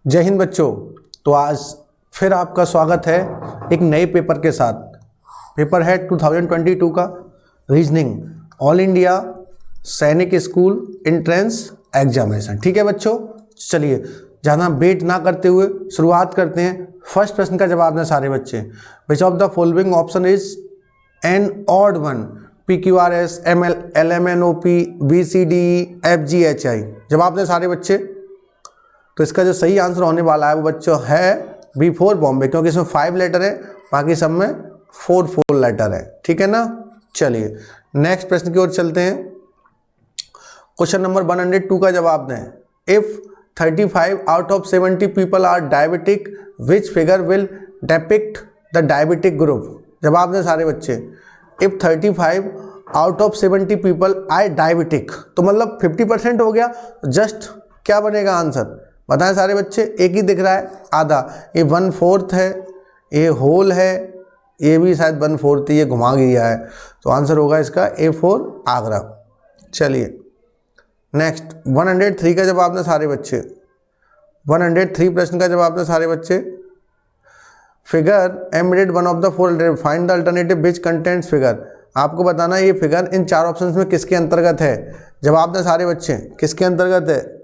जय हिंद बच्चों। तो आज फिर आपका स्वागत है एक नए पेपर के साथ। पेपर है 2022 का रीजनिंग ऑल इंडिया सैनिक स्कूल एंट्रेंस एग्जामिनेशन। ठीक है बच्चों, चलिए ज़्यादा वेट ना करते हुए शुरुआत करते हैं। फर्स्ट प्रश्न का जवाब दें सारे बच्चे। Which of the following option is an odd one? PQRS ML LMNOP BCD FGHI। जवाब दें सारे बच्चे। तो इसका जो सही आंसर होने वाला है वो बच्चों है B4 बॉम्बे, क्योंकि इसमें 5 लेटर है, बाकी सब में 4 लेटर है। ठीक है ना। चलिए नेक्स्ट प्रश्न की ओर चलते हैं। क्वेश्चन नंबर 102 का जवाब दें। If 35 out of 70 people are diabetic, which figure will depict the diabetic group? जवाब दें सारे बच्चे। If 35 out of 70 people are diabetic, तो मतलब 50% हो गया। जस्ट क्या बनेगा आंसर बताएं सारे बच्चे। एक ही दिख रहा है आधा, ये 1/4 है, ये होल है, ये भी शायद 1/4 ये घुमा गया है। तो आंसर होगा इसका A4 आगरा। चलिए नेक्स्ट 103 का जवाब दें सारे बच्चे। 103 प्रश्न का जवाब दें सारे बच्चे। Figure embedded one of the four, find the alternative which contents figure. आपको बताना ये फिगर इन 4 ऑप्शंस में किसके अंतर्गत है। जवाब दें सारे बच्चे, किसके अंतर्गत है?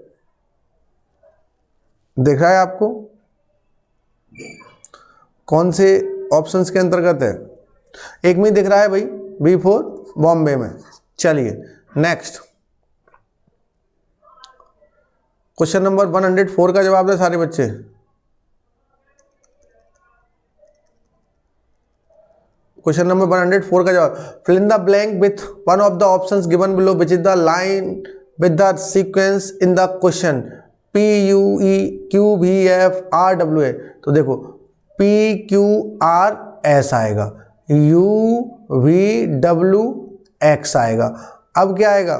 दिख रहा है आपको कौन से ऑप्शंस के अंतर्गत है? एक में दिख रहा है भाई, B4 बॉम्बे में। चलिए नेक्स्ट क्वेश्चन नंबर 104 का जवाब दें सारे बच्चे। क्वेश्चन नंबर 104 का जवाब, fill in the blank with one of the options given below which is the line with the sequence in the question PUEQVFRWA। तो देखो PQRS आएगा, UVWX आएगा, अब क्या आएगा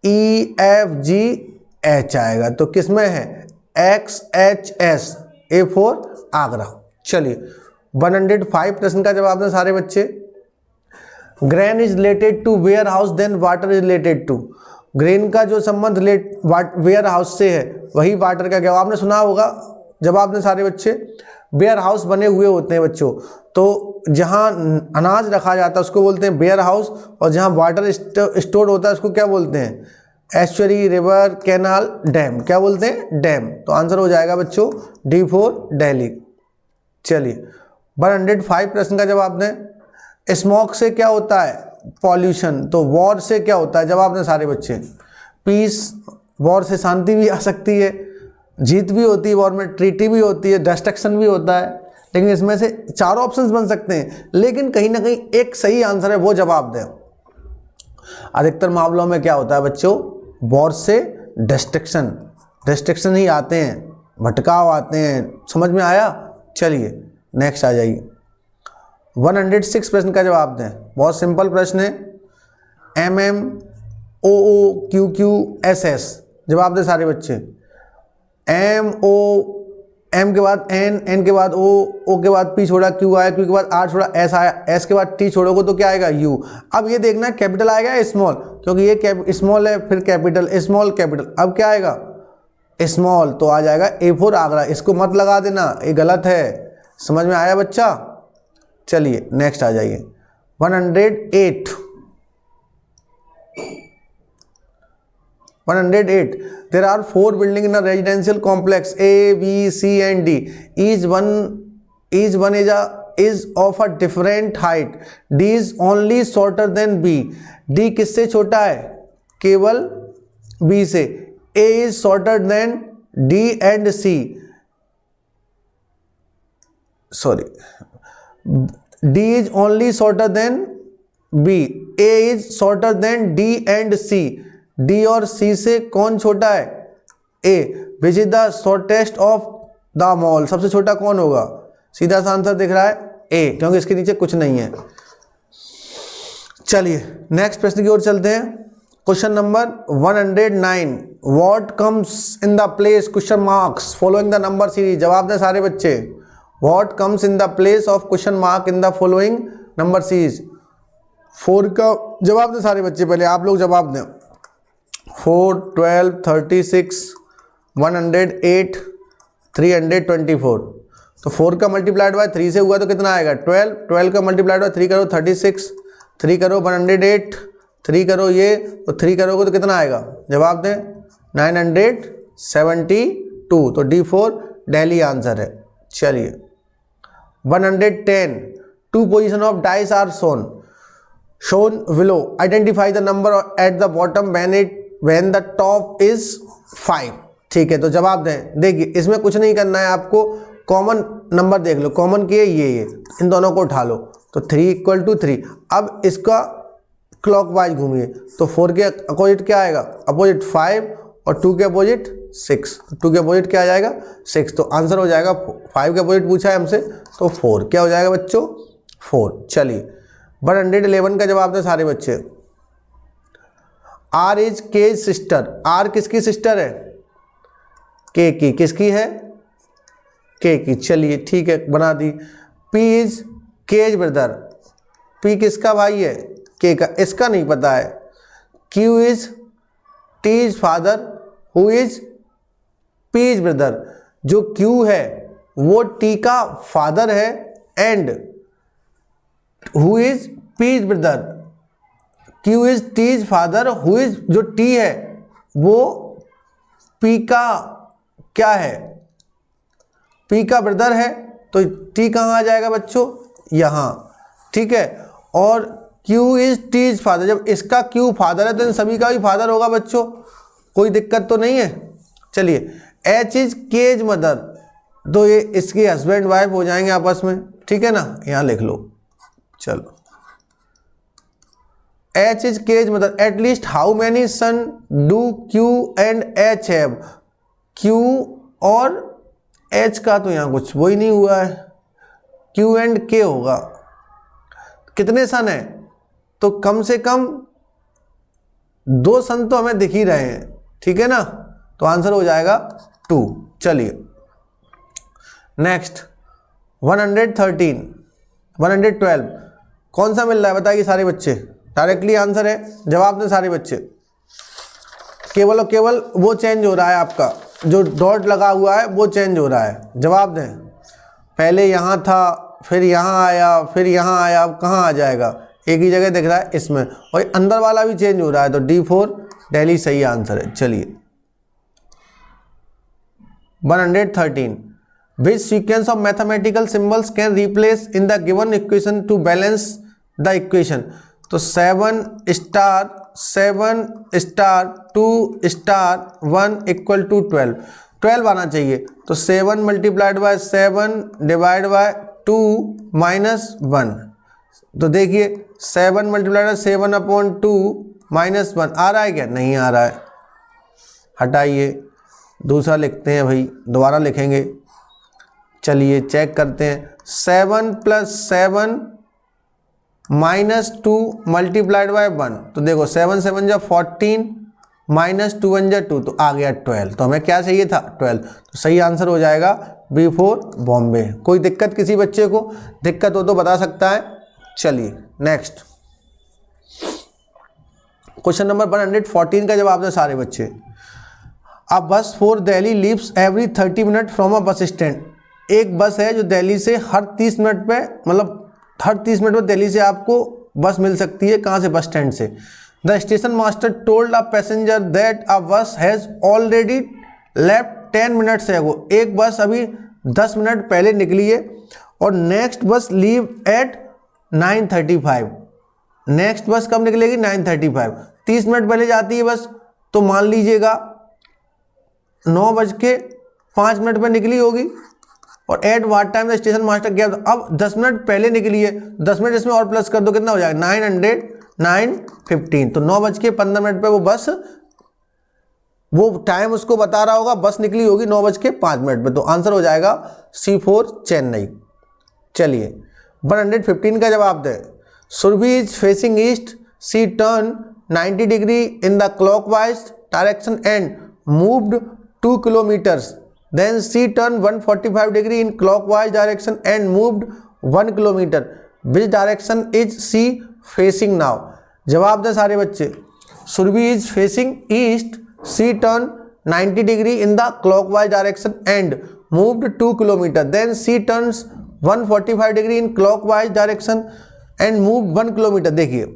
EFGH आएगा। तो किस में है? XHS, A4 Agra. चलिए 105 प्रश्न का जवाब दें सारे बच्चे। Grain is related to warehouse then water is related to. Grain का जो संबंध वेयर हाउस से है वही वाटर का क्या? आपने सुना होगा। जवाब दें सारे बच्चे। वेयर हाउस बने हुए होते हैं बच्चों, तो जहां अनाज रखा जाता है उसको बोलते हैं वेयर हाउस, और जहां वाटर स्टोर होता है उसको क्या बोलते हैं? Estuary, river, canal, dam. क्या बोलते हैं? डैम। तो आंसर हो जाएगा बच्चों D4 दिल्ली। चलिए 105 प्रश्न का जवाब दें। स्मोक से क्या होता है? पॉल्यूशन। तो वॉर से क्या होता है? जवाब दें सारे बच्चे। पीस, वॉर से शांति भी आ सकती है, जीत भी होती है वॉर में, ट्रीटी भी होती है, डिस्ट्रक्शन भी होता है। लेकिन इसमें से 4 ऑप्शंस बन सकते हैं, लेकिन कहीं ना कहीं एक सही आंसर है, वो जवाब दें। अधिकतर मामलों में क्या होता है बच्चों? वॉर से डिस्ट्रक्शन ही आते हैं, भटकाव आते हैं। समझ में आया? चलिए नेक्स्ट आ जाइए। 106 प्रश्न का जवाब दें। बहुत सिंपल प्रश्न है। MMOOQQSS। जवाब दें सारे बच्चे। M के बाद N के बाद O के बाद P छोड़ा, Q आया, Q के बाद R छोड़ा, S आया, S के बाद T छोड़ोगे तो क्या आएगा? U। अब ये देखना कैपिटल आएगा या स्मॉल, क्योंकि ये स्मॉल है, फिर कैपिटल, स्मॉल, कैपिटल। अब क्या आएगा? स्मॉल। तो आ जाएगा A4 आगरा। इसको मत लगा देना, ये गलत है। समझ में आया बच्चा? चलिए नेक्स्ट आ जाइए। 108 there are 4 buildings in a residential complex A, B, C and D. Each one is of a different height. D is only shorter than B. D किससे छोटा है? केवल B से। A is shorter than D and C. Sorry, D is only shorter than B. A is shorter than D and C. D और C से कौन छोटा है? A. Which is the shortest of the mall? सबसे छोटा कौन होगा? सीधा सा आंसर दिख रहा है A, क्योंकि इसके नीचे कुछ नहीं है। चलिए नेक्स्ट प्रश्न की ओर चलते हैं। Question number 109। What comes in the place question marks following the number series? जवाब दें सारे बच्चे। What comes in the place of question mark in the following number series? 4 का जवाब दें सारे बच्चे। पहले आप लोग जवाब दें। 4, 12, 36, 108, 324। तो 4 का मल्टीप्लाइड बाय 3 से हुआ तो कितना आएगा 12, 12 का मल्टीप्लाइड बाय 3 करो 36, 3 करो 108, 3 करो ये तो 3 करोगे तो कितना आएगा, जवाब दें 972। तो D4 दिल्ली आंसर है। चलिए 110, 2 position of dice are shown below, identify the number at the bottom when the top is 5। ठीक है, तो जवाब दें। देखिए इसमें कुछ नहीं करना है आपको, कॉमन नंबर देख लो, कॉमन किए ये इन दोनों को उठा लो तो 3 = 3। अब इसका क्लॉकवाइज घूमिए तो 4 के अपोजिट क्या आएगा, अपोजिट 5 और 2 के अपोजिट 6, 2 के अपोजिट क्या आ जाएगा 6। तो आंसर हो जाएगा 5 के अपोजिट पूछा है हमसे तो 4 क्या हो जाएगा बच्चों 4। चलिए 111 का जवाब दें सारे बच्चे। आर इज के सिस्टर, आर किसकी सिस्टर है, के की, किसकी है के की। चलिए ठीक है बना दी। P is Q's brother, P किसका भाई है के का, इसका नहीं पता है। Q is T is father, who is P is brother, जो क्यू है वो टी का फादर है and who is P is brother, Q is T is father, who is जो टी है वो पी का क्या है, पी का ब्रदर है। तो टी कहाँ आ जाएगा बच्चों, यहाँ। ठीक है, और Q is T is father, जब इसका क्यू फादर है तो इन सभी का भी फादर होगा बच्चों, कोई दिक्कत तो नहीं है। चलिए एच इज केज मदर, तो ये इसके हस्बैंड वाइफ हो जाएंगे आपस में। ठीक है ना, यहाँ लिख लो। चलो H is K's mother, at least how many son do Q and H have, Q और एच का तो यहाँ कुछ वही नहीं हुआ है, क्यू एंड के होगा। कितने सन है, तो कम से कम 2 सन तो हमें दिख ही रहे हैं। ठीक है ना, तो आंसर हो जाएगा 2। चलिए नेक्स्ट 113, 112 कौन सा मिल रहा है बताइए सारे बच्चे, डायरेक्टली आंसर है, जवाब दें सारे बच्चे। केवल और केवल वो चेंज हो रहा है, आपका जो डॉट लगा हुआ है वो चेंज हो रहा है। जवाब दें, पहले यहाँ था फिर यहाँ आया फिर यहाँ आया, अब कहाँ आ जाएगा, एक ही जगह दिख रहा है इसमें, और अंदर वाला भी चेंज हो रहा है। तो D4 दिल्ली सही आंसर है। चलिए 113, which sequence of mathematical symbols can replace in the given equation to balance the equation। तो 7 स्टार 7 स्टार 2 स्टार 1 = 12, 12 आना चाहिए। तो 7 × 7 डिवाइड बाय 2 -1। तो देखिए 7 × 7/2 -1 आ रहा है क्या, नहीं आ रहा है, हटाइए, दूसरा लिखते हैं भाई, दोबारा लिखेंगे। चलिए चेक करते हैं, 7 + 7 -2 × 1। तो देखो 7 7 = 14 -2 1 = 2, तो आ गया 12। तो हमें क्या चाहिए था 12, तो सही आंसर हो जाएगा B4 बॉम्बे। कोई दिक्कत किसी बच्चे को दिक्कत हो तो बता सकता है। चलिए नेक्स्ट क्वेश्चन नंबर 114 का जवाब दें सारे बच्चे। अब बस for Delhi leaves every 30 minute from a bus stand, एक बस है जो दिल्ली से हर 30 मिनट पे, मतलब हर 30 मिनट में दिल्ली से आपको बस मिल सकती है। कहाँ से, बस स्टैंड से। The station master told a passenger that अ बस हैज़ ऑलरेडी लेफ्ट 10 मिनट्स एगो, एक बस अभी 10 मिनट पहले निकली है और नेक्स्ट बस लीव एट 9:35। नेक्स्ट बस कब निकलेगी 9:35, 30 मिनट पहले जाती है बस, तो मान लीजिएगा 9:05 पर निकली होगी। और at what time the station master gave, अब 10 मिनट पहले निकली है, 10 मिनट इसमें और प्लस कर दो, कितना हो जाएगा 9:15। तो 9:15 पे वो बस, वो टाइम उसको बता रहा होगा, बस निकली होगी 9:05 पे। तो आंसर हो जाएगा C4 चेन्नई। चलिए 115 का जवाब दें। Surabhi is facing east, she turn 90 degree in the clockwise direction and moved 2 kilometres, then she turned 145 degree in clockwise direction and moved 1 kilometer, which direction is she facing now। जवाब दें सारे बच्चे। Surabhi is facing east, she turn 90 degree in the clockwise direction and moved 2 kilometer. Then C turns 145 degree in clockwise direction and moved 1 kilometer. देखिए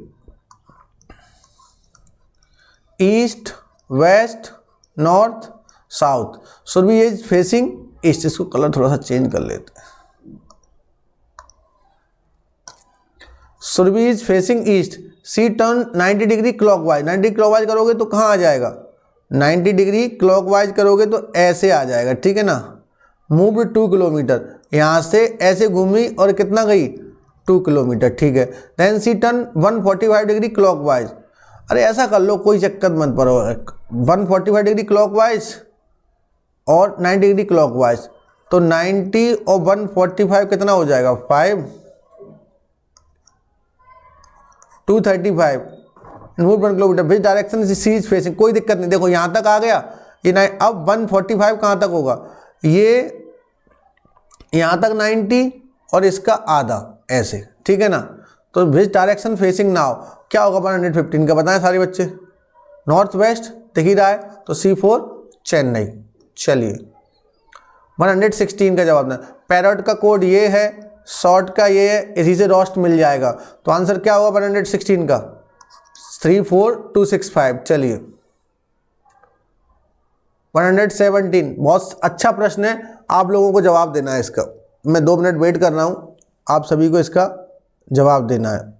east, west, north, south. Surabhi is facing east. इसको colour थोड़ा सा change कर लेते हैं. Surabhi is facing east. She turn 90 degree clockwise. 90 clockwise करोगे तो कहाँ आ जाएगा? 90 डिग्री क्लॉकवाइज करोगे तो ऐसे आ जाएगा. ठीक है ना. Move 2 kilometre. यहाँ से ऐसे घूमी और कितना गई? 2 किलोमीटर. ठीक है. देन सी टर्न 145 डिग्री क्लॉकवाइज. अरे ऐसा कर लो, कोई चक्कर मत पड़ो. 145 डिग्री क्लॉकवाइज और 90 डिग्री क्लॉकवाइज. तो 90 और 145 कितना हो जाएगा? 5. 235. Move 1 kilometre. Which direction she is facing. कोई दिक्कत नहीं. देखो यहाँ तक आ गया ये. अब 145 कहाँ तक होगा? ये यहाँ तक 90 और इसका आधा ऐसे. ठीक है ना. तो विच डायरेक्शन फेसिंग नाउ क्या होगा? 115 का बताएं सारे बच्चे. नॉर्थ वेस्ट दिख ही रहा है तो C4 चेन्नई. चलिए 116 का जवाब दें. पैरट का कोड ये है, शॉर्ट का ये है, इसी से रोस्ट मिल जाएगा. तो आंसर क्या होगा 116 का? 34265. चलिए 117. बहुत अच्छा प्रश्न है. आप लोगों को जवाब देना है इसका. मैं 2 मिनट वेट कर रहा हूँ. आप सभी को इसका जवाब देना है.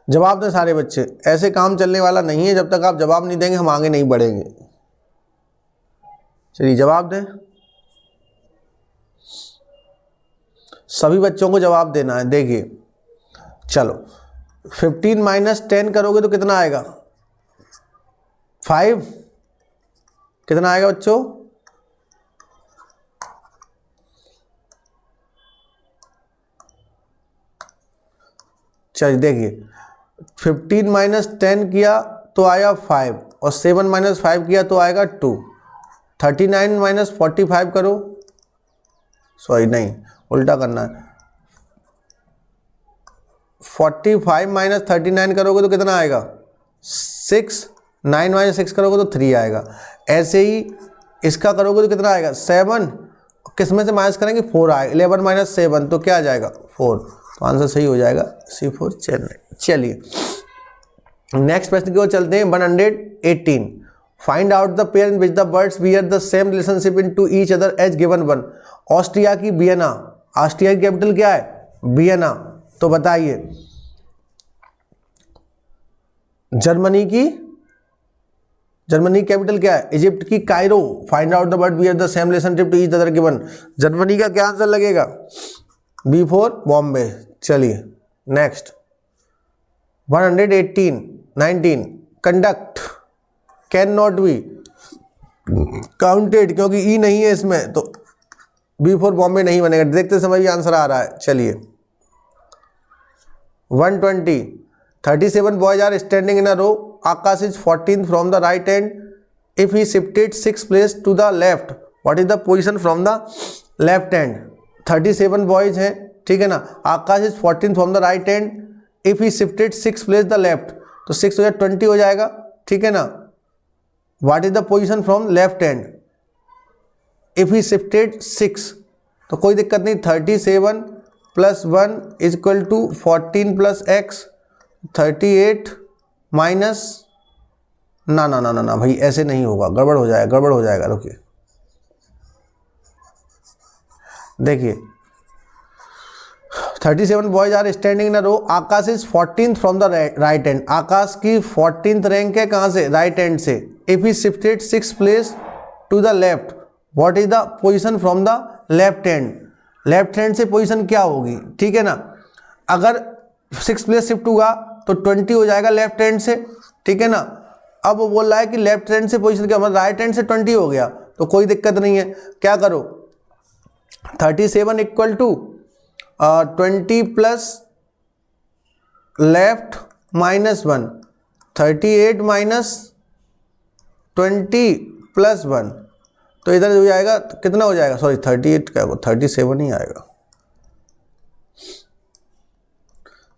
जवाब दें सारे बच्चे. ऐसे काम चलने वाला नहीं है. जब तक आप जवाब नहीं देंगे हम आगे नहीं बढ़ेंगे. चलिए जवाब दें. सभी बच्चों को जवाब देना है. देखिए चलो 15 माइनस 10 करोगे तो कितना आएगा? 5. कितना आएगा बच्चों? चलिए देखिए 15 माइनस 10 किया तो आया 5 और 7 माइनस 5 किया तो आएगा 2. 39 माइनस 45 करो. सॉरी नहीं, उल्टा करना है. 45 माइनस 39 करोगे तो कितना आएगा? 6. 9 माइनस 6 करोगे तो 3 आएगा. ऐसे ही इसका करोगे तो कितना आएगा? 7. किस में से माइनस करेंगे? 4 आएगा. 11 माइनस 7 तो क्या आ जाएगा? 4. तो आंसर सही हो जाएगा C4 चेन्नई. चलिए नेक्स्ट प्रश्न की ओर चलते हैं. 118. Find out the pair in which the birds bear the same relationship in to each other as given 1. Austria की वियना. ऑस्ट्रिया की कैपिटल क्या है? वियना. तो बताइए जर्मनी की कैपिटल क्या है? इजिप्ट की Cairo. Find out the bird bear the same relationship to each other given. Germany का क्या आंसर लगेगा? B4 बॉम्बे. चलिए next 119. Conduct can not be counted क्योंकि ई नहीं है इसमें तो B4 बॉम्बे नहीं बनेगा. देखते समय भी आंसर आ रहा है. चलिए 120. 37 boys are standing in a row. Akash is 14th from the right hand. If he shifted 6 place to the left, what is the position from the left hand? 37 boys हैं. ठीक है ना. Akash is 14th from the right hand. If he shifted 6 place the left तो 6 हो जाए 20 हो जाएगा. ठीक है ना. What is the position from left hand? If he shifted 6 तो कोई दिक्कत नहीं. 37 plus 1 is equal to 14 plus x. 38 minus ना ना ना ना ना भाई ऐसे नहीं होगा. गड़बड़ हो जाएगा. रुकिए देखिए 37 boys are standing in a row. Akash is 14th from the right hand. Akash की 14th रैंक है कहाँ से? राइट हैंड से. If he shifted 6 place to the left what is the position from the left hand? Left hand से position क्या होगी? ठीक है ना. अगर 6 प्लेस शिफ्ट हुआ तो 20 हो जाएगा लेफ्ट हैंड से. ठीक है ना. अब वो बोल रहा है कि लेफ्ट हैंड से पोजीशन क्या? मतलब राइट हैंड से 20 हो गया तो कोई दिक्कत नहीं है. क्या करो 37 equal to 20 plus left minus 1. 38 minus 20 plus 1 तो इधर हो जाएगा कितना हो जाएगा, सॉरी 38 का वो 37 ही आएगा,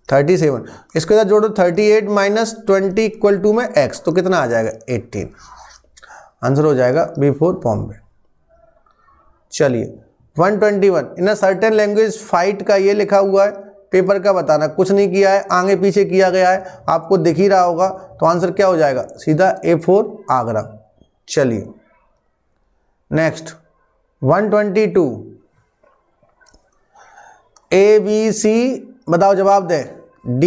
37। इसके साथ जोड़ो 38 माइनस 20 इक्वल टू में x, तो कितना आ जाएगा 18। आंसर हो जाएगा B4 बॉम्बे। चलिए 121 इन अ सर्टेन लैंग्वेज फाइट का ये लिखा हुआ है, पेपर का बताना, कुछ नहीं किया है, आगे पीछे किया गया है, आपको दिख ही रहा होगा, तो आंसर क्या हो जाएगा, सीधा A4 आगरा। चलिए नेक्स्ट 122 ABC बताओ जवाब दे, D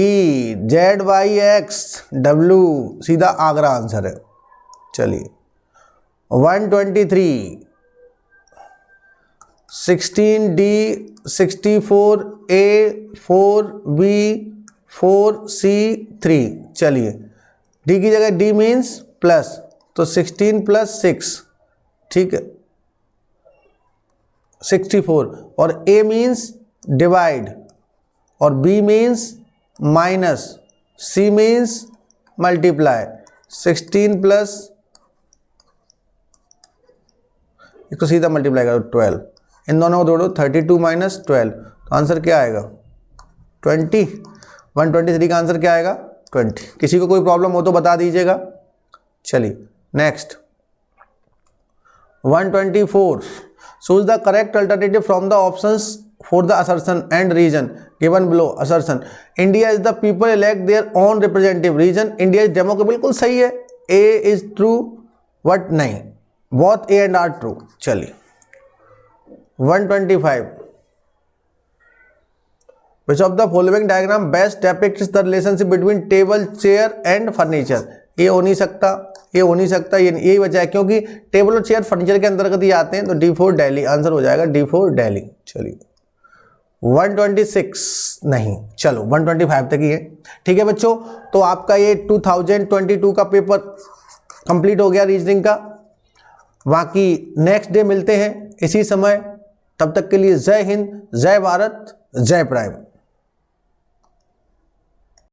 ZYX W, सीधा आगरा आंसर है। चलिए 123 16D 64A 4B 4C 3। चलिए D की जगह D मीन्स प्लस, तो 16 प्लस 6, ठीक है 64, और A मीन्स डिवाइड, और B means minus, C means multiply, 16 plus इसको सीधा मल्टीप्लाई करो 12, इन दोनों को जोड़ो 32 माइनस 12, तो आंसर क्या आएगा 20। 123 का आंसर क्या आएगा 20। किसी को कोई प्रॉब्लम हो तो बता दीजिएगा। चलिए next 124 choose the correct alternative from the options for the assertion and reason given below। assertion India is the people elect their own representative, reason India is democracy, बिल्कुल सही है, A is true, what नहीं, both A and R true। चलिए 125 which of the following diagram best depicts the relationship between table chair and furniture। ये हो नहीं सकता, ये हो नहीं सकता, ये यही वजह है क्योंकि टेबल और चेयर फर्नीचर के अंतर्गत ही आते हैं, तो D4 दिल्ली आंसर हो जाएगा, D4 दिल्ली। चलिए 126 नहीं, चलो 125 तक ही है, ठीक है बच्चों। तो आपका ये 2022 का पेपर कंप्लीट हो गया रीजनिंग का। बाकी नेक्स्ट डे मिलते हैं इसी समय, तब तक के लिए जय हिंद, जय भारत, जय प्राइम।